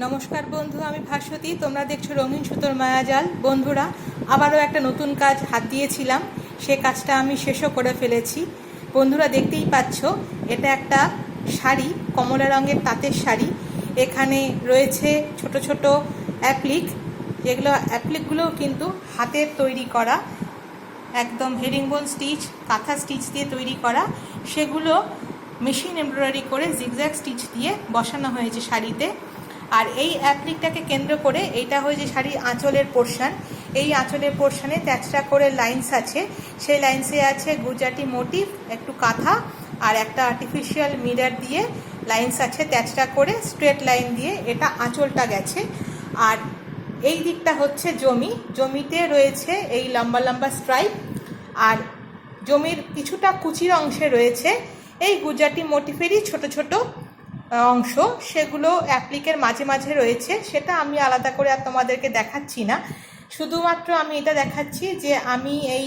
নমস্কার বন্ধু, আমি ভাস্বতী। তোমরা দেখছো রঙিন সুতোর মায়াজাল। বন্ধুরা, আবারও একটা নতুন কাজ হাত দিয়েছিলাম, সে কাজটা আমি শেষও করে ফেলেছি। বন্ধুরা, দেখতেই পাচ্ছ, এটা একটা শাড়ি, কমলা রঙের তাঁতের শাড়ি। এখানে রয়েছে ছোট ছোট অ্যাপ্লিক, যেগুলো অ্যাপ্লিকগুলোও কিন্তু হাতের তৈরি করা, একদম হেরিংবোন স্টিচ, কাঁথা স্টিচ দিয়ে তৈরি করা। সেগুলো মেশিন এমব্রয়ডারি করে জিগজ্যাগ স্টিচ দিয়ে বসানো হয়েছে শাড়িতে। আর এই অ্যাপ্লিকটাকে কেন্দ্র করে এইটা হয়েছে শাড়ির আঁচলের পোর্শন। এই আঁচলের পোর্শনে তেচরা করে লাইন্স আছে, সেই লাইন্সে আছে গুজরাটি মোটিভ, একটু কাঁথা আর একটা আর্টিফিশিয়াল মিরর দিয়ে লাইন্স আছে তেচরা করে, স্ট্রেট লাইন দিয়ে এটা আঁচলটা গেছে। আর এই দিকটা হচ্ছে জমিতে রয়েছে এই লম্বা লম্বা স্ট্রাইপ, আর জমির কিছুটা কুচির অংশে রয়েছে এই গুজরাটি মোটিফেরই ছোট ছোট অংশ, সেগুলো অ্যাপ্লিকের মাঝে মাঝে রয়েছে। সেটা আমি আলাদা করে আর তোমাদেরকে দেখাচ্ছি না, শুধুমাত্র আমি এটা দেখাচ্ছি যে আমি এই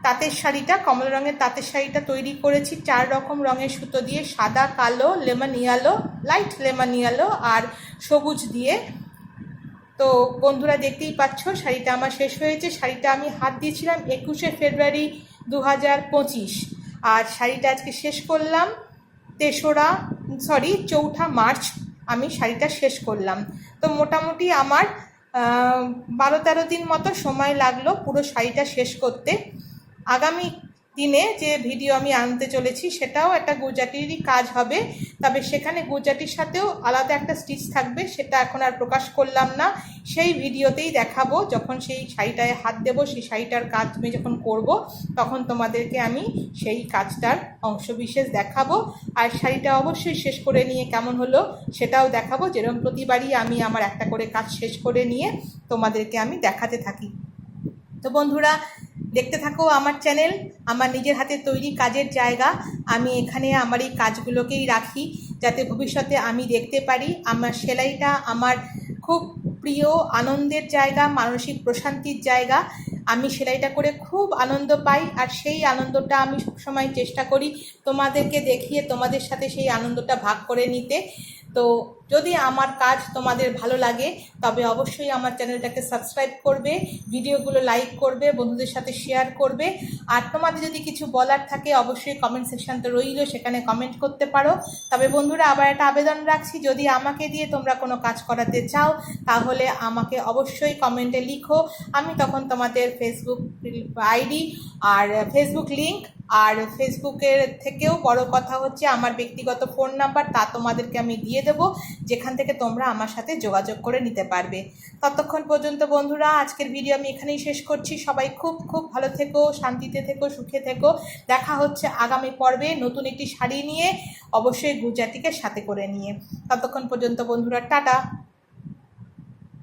তাঁতের শাড়িটা, কমলা রঙের তাঁতের শাড়িটা তৈরি করেছি 4 রকম রঙের সুতো দিয়ে, সাদা, কালো, lemon yellow, light lemon yellow আর সবুজ দিয়ে। তো বন্ধুরা, দেখতেই পাচ্ছ শাড়িটা আমার শেষ হয়েছে। শাড়িটা আমি হাত দিয়েছিলাম 21শে ফেব্রুয়ারি 2025, আর শাড়িটা আজকে শেষ করলাম 4 মার্চ আমি শাড়িটা শেষ করলাম। তো মোটামুটি আমার 12-13 দিন মতো সময় লাগলো পুরো শাড়িটা শেষ করতে। আগামী দিনে যে ভিডিও আমি আনতে চলেছি সেটাও একটা গুজরাটিরই কাজ হবে, তবে সেখানে গুজরাটির সাথেও আলাদা একটা স্টিচ থাকবে, সেটা এখন আর প্রকাশ করলাম না। সেই ভিডিওতেই দেখাবো, যখন সেই শাড়িটায় হাত দেবো, সেই শাড়িটার কাজ আমি যখন করব, তখন তোমাদেরকে আমি সেই কাজটার অংশবিশেষ দেখাবো। আর শাড়িটা অবশ্যই শেষ করে নিয়ে কেমন হলো সেটাও দেখাবো, যেরকম প্রতিবারই আমি আমার একটা করে কাজ শেষ করে নিয়ে তোমাদেরকে আমি দেখাতে থাকি। তো বন্ধুরা, দেখতে থাকো আমার চ্যানেল, আমার নিজের হাতে তৈরি কাজের জায়গা। আমি এখানে আমার এই কাজগুলোকেই রাখি, যাতে ভবিষ্যতে আমি দেখতে পারি। আমার সেলাইটা আমার খুব প্রিয়, আনন্দের জায়গা, মানসিক প্রশান্তির জায়গা। আমি সেলাইটা করে খুব আনন্দ পাই, আর সেই আনন্দটা আমি সবসময় চেষ্টা করি তোমাদেরকে দেখিয়ে তোমাদের সাথে সেই আনন্দটা ভাগ করে নিতে। তো যদি আমার কাজ তোমাদের ভালো লাগে, তবে অবশ্যই আমার চ্যানেলটাকে সাবস্ক্রাইব করবে, ভিডিওগুলো লাইক করবে, বন্ধুদের সাথে শেয়ার করবে। আর তোমাদের যদি কিছু বলার থাকে, অবশ্যই কমেন্ট সেকশন তো রইল, সেখানে কমেন্ট করতে পারো। তবে বন্ধুরা, আবার একটা আবেদন রাখছি, যদি আমাকে দিয়ে তোমরা কোনো কাজ করাতে চাও, তাহলে আমাকে অবশ্যই কমেন্টে লিখো। আমি তখন তোমাদের ফেসবুক আইডি আর ফেসবুক লিঙ্ক, আর ফেসবুকের থেকেও বড় কথা হচ্ছে আমার ব্যক্তিগত ফোন নাম্বার, তা তোমাদেরকে আমি দিয়ে দেবো, যেখান থেকে তোমরা আমার সাথে যোগাযোগ করে নিতে পারবে। ততক্ষণ পর্যন্ত বন্ধুরা, আজকের ভিডিও আমি এখানেই শেষ করছি। সবাই খুব খুব ভালো থেকো, শান্তিতে থেকো, সুখে থেকো। দেখা হচ্ছে আগামী পর্বে নতুন একটি শাড়ি নিয়ে, অবশ্যই গুজরাটিকে সাথে করে নিয়ে। ততক্ষণ পর্যন্ত বন্ধুরা, টাটা।